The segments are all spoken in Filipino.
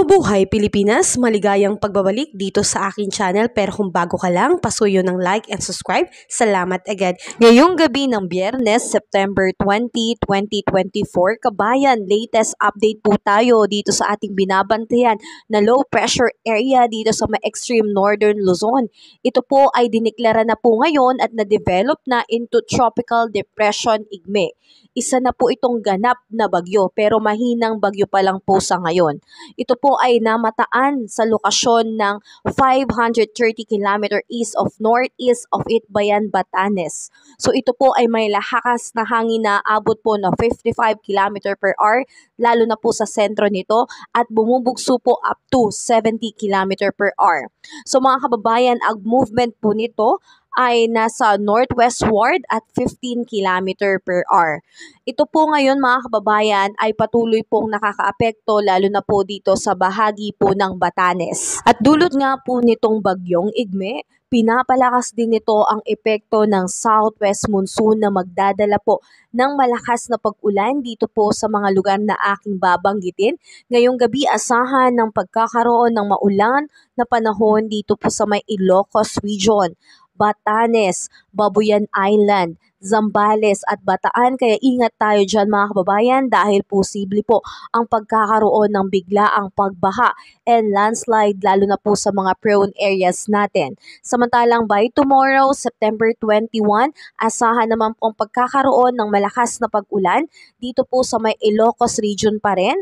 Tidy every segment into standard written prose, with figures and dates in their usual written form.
Mabuhay Pilipinas! Maligayang pagbabalik dito sa aking channel, pero kung bago ka lang, pasuyo ng like and subscribe. Salamat agad. Ngayong gabi ng Biyernes, September 20, 2024, kabayan, latest update po tayo dito sa ating binabantayan na low pressure area dito sa may extreme northern Luzon. Ito po ay diniklara na po ngayon at na-develop na into tropical depression Igme. Isa na po itong ganap na bagyo, pero mahinang bagyo pa lang po sa ngayon. Ito po ay namataan sa lokasyon ng 530 km east of northeast of Itbayan, Batanes. So ito po ay may lakas na hangin na abot po na 55 km per hour, lalo na po sa sentro nito, at bumubugso po up to 70 km per hour. So mga kababayan, ang movement po nito ay nasa northwestward at 15 km per hour. Ito po ngayon mga kababayan ay patuloy pong nakakaapekto lalo na po dito sa bahagi po ng Batanes. At dulot nga po nitong bagyong Igme, pinapalakas din nito ang epekto ng southwest monsoon na magdadala po ng malakas na pag-ulan dito po sa mga lugar na aking babanggitin. Ngayong gabi asahan ng pagkakaroon ng maulan na panahon dito po sa may Ilocos Region, Batanes, Babuyan Island, Zambales at Bataan, kaya ingat tayo dyan mga kababayan dahil posible po ang pagkakaroon ng biglaang pagbaha and landslide lalo na po sa mga prone areas natin. Samantalang by tomorrow, September 21, asahan naman po ang pagkakaroon ng malakas na pag-ulan dito po sa may Ilocos Region pa rin,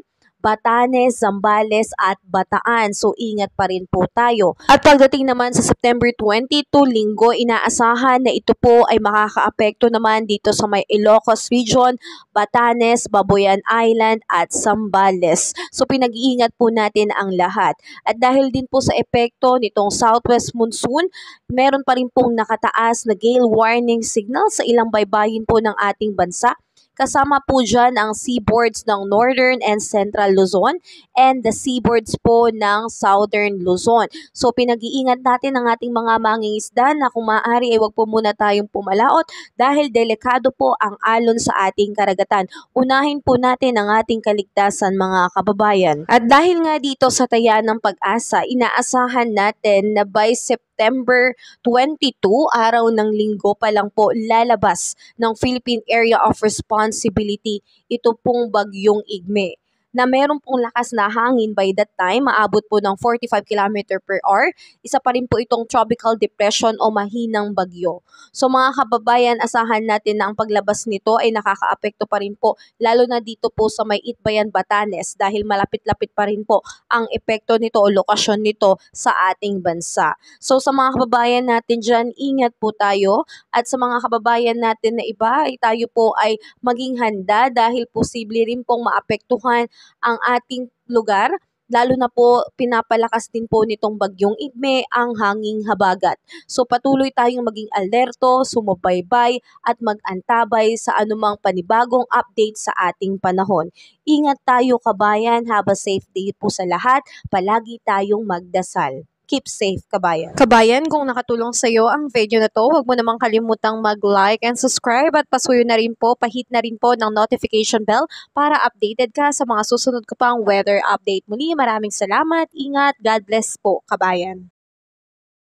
Batanes, Zambales at Bataan. So ingat pa rin po tayo. At pagdating naman sa September 22, Linggo, inaasahan na ito po ay makakaapekto naman dito sa may Ilocos Region, Batanes, Babuyan Island at Zambales. So pinag-iingat po natin ang lahat. At dahil din po sa epekto nitong southwest monsoon, meron pa rin pong nakataas na gale warning signal sa ilang baybayin po ng ating bansa. Kasama po dyan ang seaboards ng Northern and Central Luzon and the seaboards po ng Southern Luzon. So pinag-iingat natin ang ating mga mangingisda na kung maaari ay wag po muna tayong pumalaot dahil delikado po ang alon sa ating karagatan. Unahin po natin ang ating kaligtasan mga kababayan. At dahil nga dito sa Taya ng Pag-asa, inaasahan natin na by September 22, araw ng Linggo pa lang po lalabas ng Philippine Area of Responsibility ito pong bagyong Igme na meron pong lakas na hangin by that time, maabot po ng 45 km per hour. Isa pa rin po itong tropical depression o mahinang bagyo. So mga kababayan, asahan natin na ang paglabas nito ay nakakaapekto pa rin po, lalo na dito po sa may Itbayan, Batanes, dahil malapit-lapit pa rin po ang epekto nito o lokasyon nito sa ating bansa. So sa mga kababayan natin dyan, ingat po tayo, at sa mga kababayan natin na iba, ay tayo po ay maging handa dahil posible rin pong maapektuhan ang ating lugar, lalo na po pinapalakas din po nitong bagyong Igme ang hanging habagat. So patuloy tayong maging alerto, sumubaybay at mag-antabay sa anumang panibagong update sa ating panahon. Ingat tayo kabayan, have a safe day po sa lahat, palagi tayong magdasal. Keep safe, kabayan. Kabayan, kung nakatulong sa iyo ang video na to, huwag mo namang kalimutang mag-like and subscribe at pasuyo na rin po, pahit na rin po ng notification bell para updated ka sa mga susunod ko pang weather update. Muli, maraming salamat, ingat, God bless po, kabayan.